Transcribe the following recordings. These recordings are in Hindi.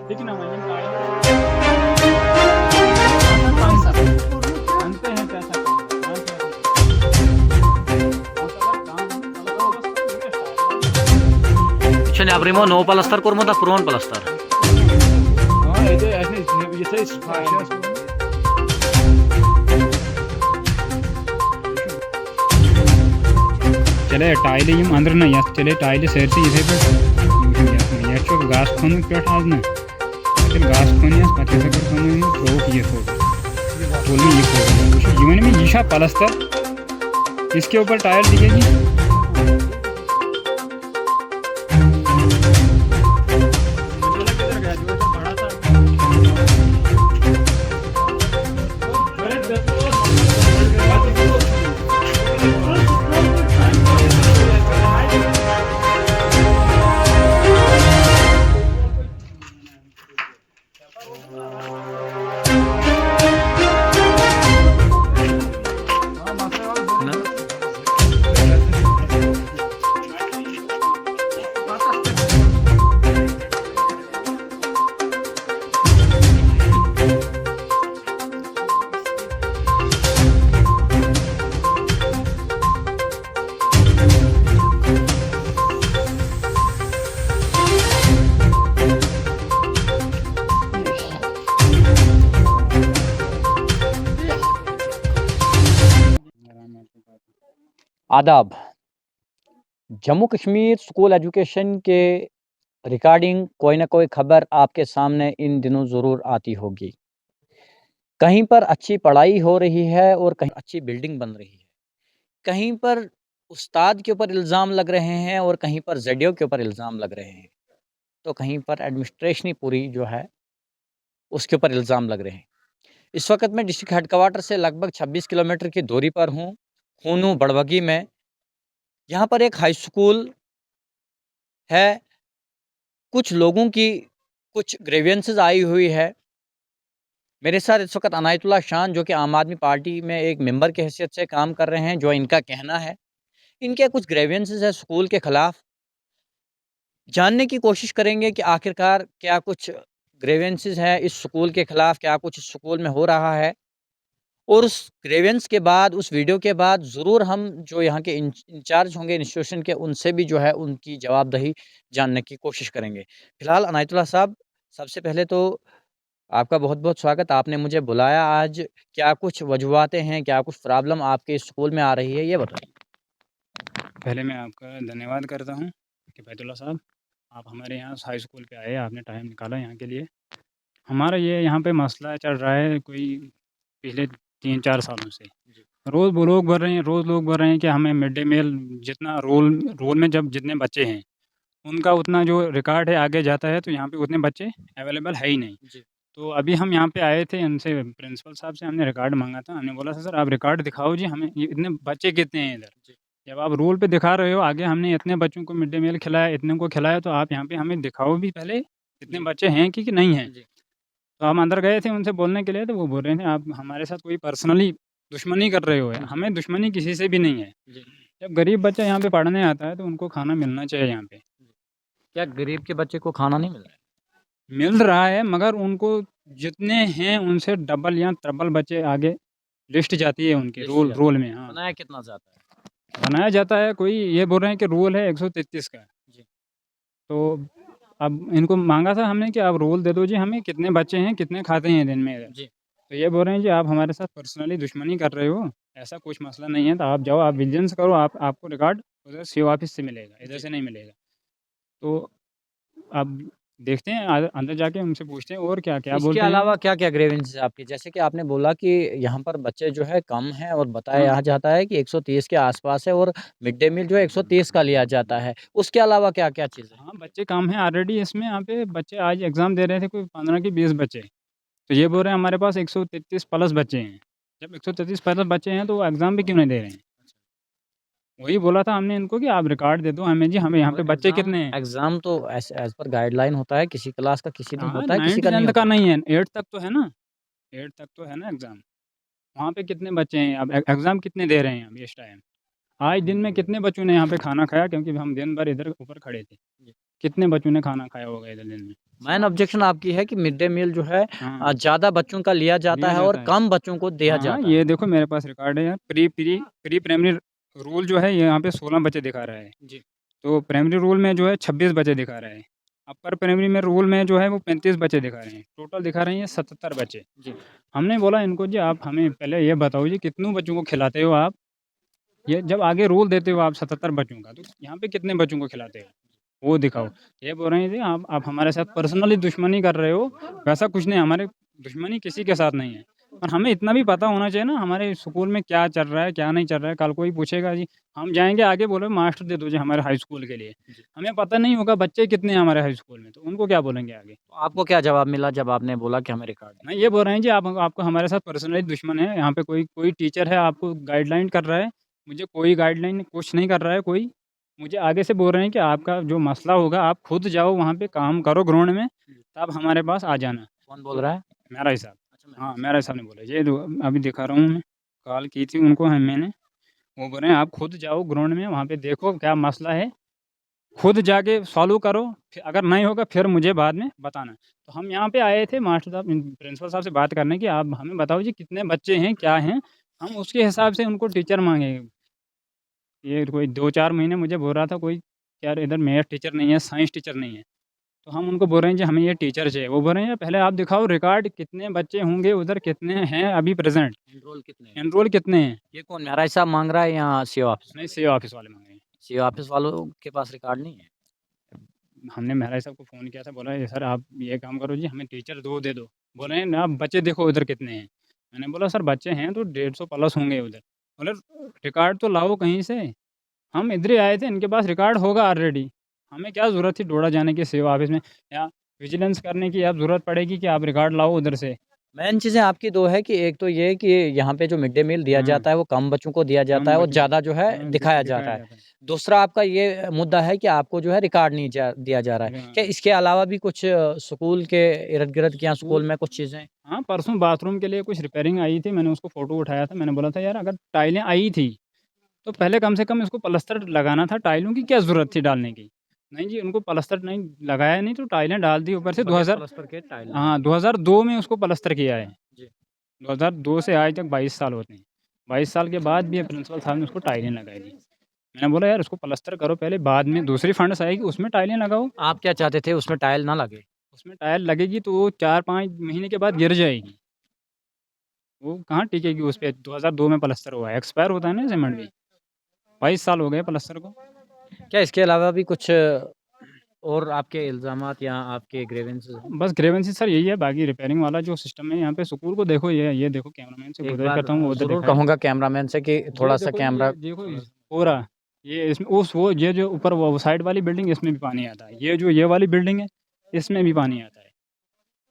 देखिए ना वहीं पैसा कम सर जानते हैं पैसा कम है कहाँ से Şimdi abrimo no palastar kurma da pron palastar. हाँ ये सही चले टाइल यम अंदर ना यस चले टाइल सरसी इथे पे ये चो घास खोन पे आज ना लेकिन घास खोन यस पत्ते से कर खोन में चौक ये हो बोल में ये हो जीवन में ईशा पलस्तर इसके ऊपर टाइल दिखेगी आदाब। जम्मू कश्मीर स्कूल एजुकेशन के रिगार्डिंग कोई ना कोई खबर आपके सामने इन दिनों ज़रूर आती होगी। कहीं पर अच्छी पढ़ाई हो रही है और कहीं अच्छी बिल्डिंग बन रही है। कहीं पर उस्ताद के ऊपर इल्ज़ाम लग रहे हैं और कहीं पर ज़ेडियो के ऊपर इल्ज़ाम लग रहे हैं। तो कहीं पर एडमिनिस्ट्रेशन ही पूरी जो है उसके ऊपर इल्ज़ाम लग रहे हैं। इस वक्त मैं डिस्ट्रिक्ट हेडक्वार्टर से लगभग 26 किलोमीटर की दूरी पर हूँ, खूनू बड़बगी में। यहाँ पर एक हाई स्कूल है। कुछ लोगों की कुछ ग्रीवेंसेस आई हुई है। मेरे साथ इस वक्त अनायतुल्लाह शान जो कि आम आदमी पार्टी में एक मेंबर की हैसियत से काम कर रहे हैं, जो इनका कहना है इनके कुछ ग्रीवेंसेस है स्कूल के ख़िलाफ़। जानने की कोशिश करेंगे कि आखिरकार क्या कुछ ग्रीवेंसेस हैं इस स्कूल के ख़िलाफ़, क्या कुछ इस स्कूल में हो रहा है। और उस ग्रीवेंस के बाद, उस वीडियो के बाद ज़रूर हम जो यहाँ के इंचार्ज होंगे इंस्टीट्यूशन के, उनसे भी जो है उनकी जवाबदेही जानने की कोशिश करेंगे। फ़िलहाल अनायतुल्लाह साहब, सबसे पहले तो आपका बहुत-बहुत स्वागत। आपने मुझे बुलाया आज। क्या कुछ वजूहातें हैं, क्या कुछ प्रॉब्लम आपके स्कूल में आ रही है, ये बताइए? पहले मैं आपका धन्यवाद करता हूँ कि बैतुल्लाह साहब, आप हमारे यहाँ हाई स्कूल पे आए, आपने टाइम निकाला यहाँ के लिए। हमारा ये यहाँ पे मसला चल रहा है कोई पिछले 3-4 सालों से। रोज़ वो लोग बोल रहे हैं कि हमें मिड डे मील जितना रोल रोल में जब जितने बच्चे हैं, उनका उतना जो रिकॉर्ड है आगे जाता है, तो यहाँ पे उतने बच्चे अवेलेबल है ही नहीं। जी। तो अभी हम यहाँ पे आए थे, उनसे प्रिंसिपल साहब से हमने रिकॉर्ड माँगा था। हमने बोला था सर आप रिकॉर्ड दिखाओ जी हमें, ये इतने बच्चे कितने हैं इधर? जी। जब आप रोल पे दिखा रहे हो आगे हमने इतने बच्चों को मिड डे मील खिलाया, इतने को खिलाया, तो आप यहाँ पे हमें दिखाओ भी पहले, इतने जी। बच्चे हैं कि नहीं हैं? जी। तो हम अंदर गए थे उनसे बोलने के लिए, तो वो बोल रहे थे आप हमारे साथ कोई पर्सनली दुश्मनी कर रहे हो। हमें दुश्मनी किसी से भी नहीं है। जी। जब गरीब बच्चा यहाँ पे पढ़ने आता है तो उनको खाना मिलना चाहिए यहाँ पे। क्या गरीब के बच्चे को खाना नहीं मिल रहा है? मिल रहा है मगर उनको जितने हैं उनसे डबल या ट्रिपल बच्चे आगे लिस्ट जाती है उनकी लिस्ट रोल जाती रोल है। में। हाँ, बनाया कितना जाता है? बनाया जाता है। कोई ये बोल रहे हैं कि रोल है 133 का। जी। तो अब इनको माँगा था हमने कि आप रोल दे दो जी हमें, कितने बच्चे हैं, कितने खाते हैं दिन में इधर। जी। तो ये बोल रहे हैं जी आप हमारे साथ पर्सनली दुश्मनी कर रहे हो, ऐसा कुछ मसला नहीं है, तो आप जाओ, आप विजिलेंस करो, आप आपको रिकॉर्ड उधर सीओ ऑफिस से मिलेगा, इधर जी। से नहीं मिलेगा। तो अब देखते हैं अंदर जाके उनसे पूछते हैं और क्या-क्या इसके बोलते हैं। अलावा क्या-क्या ग्रीवेंसेस है आपकी? जैसे कि आपने बोला कि यहाँ पर बच्चे जो है कम हैं और हाँ, बताया जाता है कि 130 के आस-पास है और मिड डे मील जो है 130 का लिया जाता है। उसके अलावा क्या-क्या चीज़ें हैं? हाँ, बच्चे कम हैं ऑलरेडी इसमें। यहाँ पे बच्चे आज एग्ज़ाम दे रहे थे कोई 15 की 20 बच्चे। तो ये बोल रहे हैं हमारे पास 133 प्लस बच्चे हैं। जब 133 प्लस बच्चे हैं तो वो एग्ज़ाम भी क्यों नहीं दे रहे हैं? वही बोला था हमने इनको कि आप रिकॉर्ड दे दो हमें जी, हमें यहाँ और पे बच्चे एग्ज़ाम कितने हैं? एग्ज़ाम तो एज़ पर गाइडलाइन होता है, किसी क्लास का किसी दिन हाँ, होता है, किसी का नहीं 9th-10th का होता। नहीं है, 8th तक तो है ना, 8th तक तो है ना एग्ज़ाम। वहाँ पे कितने बच्चे हैं? अब एग्ज़ाम कितने दे रहे हैं अभी इस टाइम? आज दिन में कितने बच्चों ने यहाँ पे खाना खाया, क्योंकि हम दिन भर इधर ऊपर खड़े थे। जी। कितने बच्चों ने खाना खाया होगा इधर दिन में। मेन ऑब्जेक्शन आपकी है कि मिड डे मील जो है हाँ, ज़्यादा बच्चों का लिया जाता लिया है और जाता है। कम बच्चों को दिया हाँ, जाता ये है। देखो मेरे पास रिकॉर्ड है यार, प्री प्राइमरी रूल जो है ये यहाँ पे 16 बच्चे दिखा रहा है। जी। तो प्राइमरी रूल में जो है 26 बच्चे दिखा रहे हैं। अपर प्राइमरी में रूल में जो है वो 35 बच्चे दिखा रहे हैं। टोटल दिखा रहे हैं ये 77 बच्चे। जी। हमने बोला इनको जी आप हमें पहले ये बताओ जी कितनों बच्चों को खिलाते हो आप? ये जब आगे रूल देते हो आप 77 बच्चों का, तो यहाँ पे कितने बच्चों को खिलाते हो? वो दिखाओ। ये बोल रहे हैं जी आप हमारे साथ पर्सनली दुश्मनी कर रहे हो, वैसा कुछ नहीं, हमारे दुश्मनी किसी के साथ नहीं है। और हमें इतना भी पता होना चाहिए ना हमारे स्कूल में क्या चल रहा है, क्या नहीं चल रहा है। कल कोई पूछेगा जी, हम जाएँगे आगे बोले मास्टर दे दो जी हमारे हाई स्कूल के लिए। जी। हमें पता नहीं होगा बच्चे कितने हैं हमारे हाई स्कूल में, तो उनको क्या बोलेंगे आगे? तो आपको क्या जवाब मिला जब आपने बोला कि हमें रिकॉर्ड नहीं, ये बोल रहे हैं जी आप आपको हमारे साथ पर्सनली दुश्मन है, यहाँ पे कोई कोई टीचर है आपको गाइडलाइन कर रहा है, मुझे कोई गाइडलाइन कुछ नहीं कर रहा है कोई। मुझे आगे से बोल रहे हैं कि आपका जो मसला होगा आप खुद जाओ वहाँ पे काम करो ग्राउंड में, तब हमारे पास आ जाना। कौन बोल तो रहा है? मेरा हिसाब, अच्छा मैं हाँ, मेरा हिसाब ने बोला। ये जो अभी दिखा रहा हूँ मैं, कॉल की थी उनको है मैंने, वो बोल रहे हैं आप खुद जाओ ग्राउंड में, वहाँ पे देखो क्या मसला है, खुद जाके सॉल्व करो, फिर अगर नहीं होगा फिर मुझे बाद में बताना। तो हम यहाँ पे आए थे मास्टर साहब प्रिंसिपल साहब से बात करने की, आप हमें बताओ जी कितने बच्चे हैं, क्या हैं? हम उसके हिसाब से उनको टीचर माँगेंगे। ये कोई 2-4 महीने मुझे बोल रहा था कोई, यार इधर मैथ टीचर नहीं है, साइंस टीचर नहीं है। तो हम उनको बोल रहे हैं जी हमें ये टीचर चाहिए। वो बोल रहे हैं पहले आप दिखाओ रिकॉर्ड कितने बच्चे होंगे उधर, कितने हैं अभी प्रेज़ेंट, एनरोल कितने हैं? एनरोल कितने हैं? ये कौन मेहराज साहब माँग रहा है या सीओ ऑफिस? नहीं, सीओ ऑफिस वाले माँग रहे हैं। सीओ ऑफिस वालों के पास रिकॉर्ड नहीं है? हमने महराज साहब को फ़ोन किया था, बोला ये सर आप ये काम करो जी हमें टीचर 2 दे दो। बोल रहे हैं ना आप बच्चे देखो उधर कितने हैं। मैंने बोला सर बच्चे हैं तो 150 प्लस होंगे उधर। बोले रिकॉर्ड तो लाओ कहीं से। हम इधर ही आए थे, इनके पास रिकॉर्ड होगा ऑलरेडी। हमें क्या ज़रूरत थी डोडा जाने की सेवा ऑफिस में, या विजिलेंस करने की अब ज़रूरत पड़ेगी कि आप रिकॉर्ड लाओ उधर से। मेन चीज़ें आपकी 2 है कि एक तो ये कि यहाँ पे जो मिड डे मील दिया हाँ, जाता है वो कम बच्चों को दिया जाता कम है और बच्चों ज़्यादा जो है हाँ, दिखाया दिखाया जाता है। जाता है। दूसरा आपका ये मुद्दा है कि आपको जो है रिकॉर्ड नहीं दिया जा रहा है। हाँ, क्या इसके अलावा भी कुछ स्कूल के इर्द-गिर्द या स्कूल स्कूल में कुछ चीज़ें? हाँ, परसों बाथरूम के लिए कुछ रिपेयरिंग आई थी, मैंने उसको फ़ोटो उठाया था। मैंने बोला था यार अगर टाइलें आई थी तो पहले कम से कम इसको प्लास्टर लगाना था, टाइलों की क्या ज़रूरत थी डालने की? नहीं जी, उनको प्लास्टर नहीं लगाया नहीं तो टाइलें डाल दी ऊपर से बगैर 2000, प्लास्टर के टाइल लगा हाँ, दी। 2002 में उसको प्लास्टर किया है। जी। 2002 से आज तक 22 साल होते हैं। 22 साल के बाद भी ये प्रिंसिपल साहब ने उसको टाइलें लगाई दी। मैंने बोला यार उसको प्लास्टर करो पहले, बाद में दूसरी फंड्स आएगी उसमें टाइलें लगाओ। आप क्या चाहते थे उसमें टाइल ना लगे? उसमें टाइल लगेगी तो वो 4-5 महीने के बाद गिर जाएगी। वो कहाँ टिकेगी उस पे, 2002 में प्लास्टर हुआ है, एक्सपायर होता है ना सीमेंट भी। 22 साल हो गए प्लास्टर को। क्या इसके अलावा भी कुछ और आपके इल्ज़ामात या आपके ग्रीवेंसेस हैं? बस ग्रीवेंसेस सर यही है, बाकी रिपेयरिंग वाला जो सिस्टम है यहाँ पे स्कूल को देखो, ये देखो कैमरामैन से एक गुज़ारिश बार करता हूँ वो उधर ज़रूर दिखाए। कहूँगा कैमरामैन से कि ये थोड़ा-सा देखो जी, कैमरा ये देखो पूरा, ये इसमें उस वो ये जो ऊपर वो साइड वाली बिल्डिंग इसमें भी पानी आता है। ये जो ये वाली बिल्डिंग है, इसमें भी पानी आता है।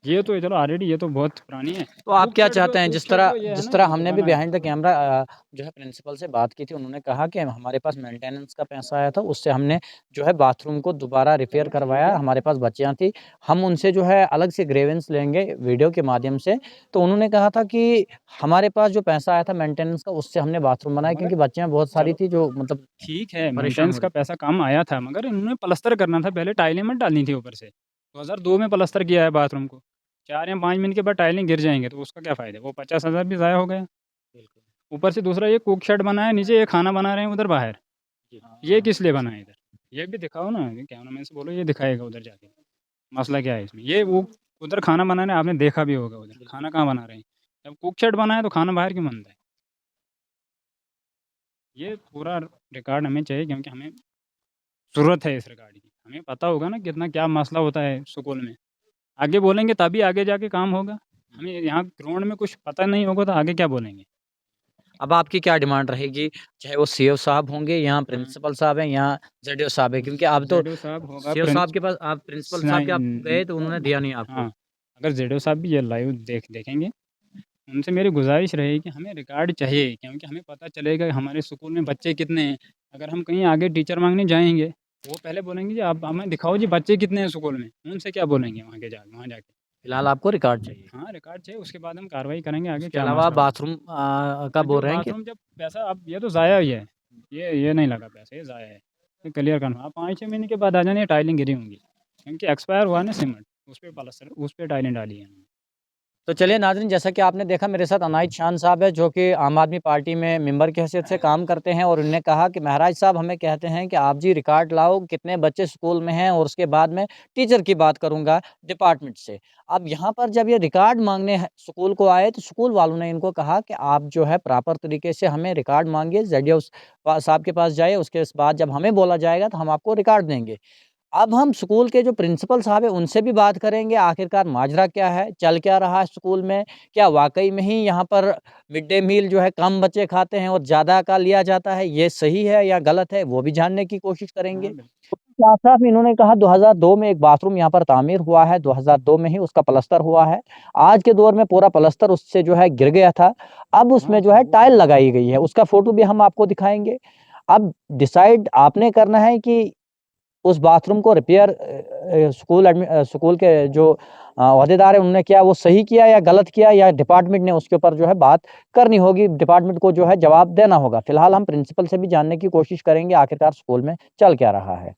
ये तो चलो ऑलरेडी ये तो बहुत पुरानी है। तो आप कूक क्या शेड चाहते हैं कूक शेड जो ये है जिस ना तरह ये हमने भी बना है। बिहाइंड द कैमरा जो है प्रिंसिपल से बात की थी, उन्होंने कहा कि हमारे पास मेंटेनेंस का पैसा आया था, उससे हमने जो है बाथरूम को दोबारा रिपेयर चलो ठीक करवाया, है। हमारे पास बच्चियाँ थी, हम उनसे जो है अलग से ग्रीवेंस लेंगे वीडियो के माध्यम से। तो उन्होंने कहा था कि हमारे पास जो पैसा आया था मेंटेनेंस का, उससे हमने बाथरूम बनाए मगर क्योंकि बच्चियाँ बहुत सारी चलो थी जो मतलब ठीक है, परेशान मेंटेनेंस हो का रही थी। पैसा कम आया था मगर इन्होंने प्लास्टर करना था पहले, टाइलें मत डालनी थी ऊपर से। 2002 में प्लास्टर किया है बाथरूम को। 4 या 5 मिनट के बाद टाइलें गिर जाएँगे तो उसका क्या फ़ायदा? वो 50,000 भी ज़ाया हो गया। बिल्कुल। ऊपर से दूसरा ये कुक शेड बना है नीचे, ये खाना बना रहे हैं उधर बाहर। जी। ये किस लिए बना है इधर? ये भी दिखाओ ना, ये कैमरामैन से बोलो ये दिखाएगा उधर जाके, मसला क्या है इसमें? ये वो उधर खाना बना रहे हैं, आपने देखा भी होगा उधर, बिल्कुल। खाना कहाँ बना रहे हैं? जब कुक शेड बना है तो खाना बाहर क्यों बनता है? ये पूरा रिकॉर्ड हमें चाहिए क्योंकि हमें ज़रूरत है इस रिकॉर्ड की। हमें पता होगा ना कितना क्या मसला होता है स्कूल में। आगे बोलेंगे तभी आगे जाके काम होगा। हमें यहाँ ग्राउंड में कुछ पता नहीं होगा तो आगे क्या बोलेंगे? अब आपकी क्या डिमांड रहेगी? चाहे वो सीओ साहब होंगे या हाँ, प्रिंसिपल साहब हैं या जेडीओ साहब हैं? क्योंकि आप तो जेडीओ साहब होगा सीओ साहब प्रिंस के पास आप प्रिंसिपल साहब के आप गए तो उन्होंने नहीं, दिया नहीं आपको। हाँ, अगर जेडीओ साहब भी ये लाइव देखेंगे, उनसे मेरी गुज़ारिश रहेगी कि हमें रिकॉर्ड चाहिए क्योंकि हमें पता चलेगा कि हमारे स्कूल में बच्चे कितने हैं। अगर हम कहीं आगे टीचर माँगने जाएँगे, वो पहले बोलेंगे जी आप हमें दिखाओ जी बच्चे कितने हैं स्कूल में, उनसे क्या बोलेंगे वहाँ जाके? फिलहाल आपको रिकॉर्ड चाहिए। हाँ, रिकॉर्ड चाहिए उसके बाद हम कार्रवाई करेंगे आगे उसके क्या अलावा मसला होगा। बाथरूम का और बोल जो रहे हैं कि बाथरूम जब पैसा अब ये तो ज़ाया ही है, ये नहीं लगा पैसा, ये ज़ाया है। ये क्लियर करना आप 5-6 महीने के बाद आ जाना, ये टाइलें गिरी होंगी। क्योंकि एक्सपायर हुआ ना सीमेंट, उस पे प्लास्टर, उस पे टाइलें डाली हैं। तो चलिए नाज़रीन, जैसा कि आपने देखा, मेरे साथ अनायत शान साहब है, जो कि आम आदमी पार्टी में मेंबर की हैसियत से काम करते हैं, और उन्होंने कहा कि महाराज साहब हमें कहते हैं कि आप जी रिकॉर्ड लाओ, कितने बच्चे स्कूल में हैं, और उसके बाद में टीचर की बात करूँगा डिपार्टमेंट से। अब यहाँ पर जब ये रिकॉर्ड माँगने स्कूल को आए, तो स्कूल वालों ने इनको कहा कि आप जो है प्रॉपर तरीके से हमें रिकॉर्ड माँगिए, ज़ेडीओ साहब के पास जाइए, उसके बाद जब हमें बोला जाएगा तो हम आपको रिकॉर्ड देंगे। अब हम स्कूल के जो प्रिंसिपल साहब हैं, उनसे भी बात करेंगे, आखिरकार माजरा क्या है, चल क्या रहा है स्कूल में? क्या वाक़ई में ही यहाँ पर मिड डे मील जो है कम बच्चे खाते हैं और ज़्यादा का लिया जाता है, ये सही है या गलत है, वो भी जानने की कोशिश करेंगे। हाँ, बिल्कुल। साथ-साथ इन्होंने कहा 2002 में एक बाथरूम यहाँ पर तामीर हुआ है, 2002 में ही उसका प्लास्टर हुआ है। आज के दौर में पूरा प्लास्टर उससे जो है गिर गया था, अब उसमें जो है टाइल लगाई गई है, उसका फ़ोटो भी हम आपको दिखाएँगे। अब डिसाइड आपने करना है कि उस बाथरूम को रिपेयर स्कूल के जो ओहदेदार हैं उन्होंने किया, वो सही किया या गलत किया, या डिपार्टमेंट ने उसके ऊपर जो है बात करनी होगी, डिपार्टमेंट को जो है जवाब देना होगा। फिलहाल हम प्रिंसिपल से भी जानने की कोशिश करेंगे आखिरकार स्कूल में चल क्या रहा है।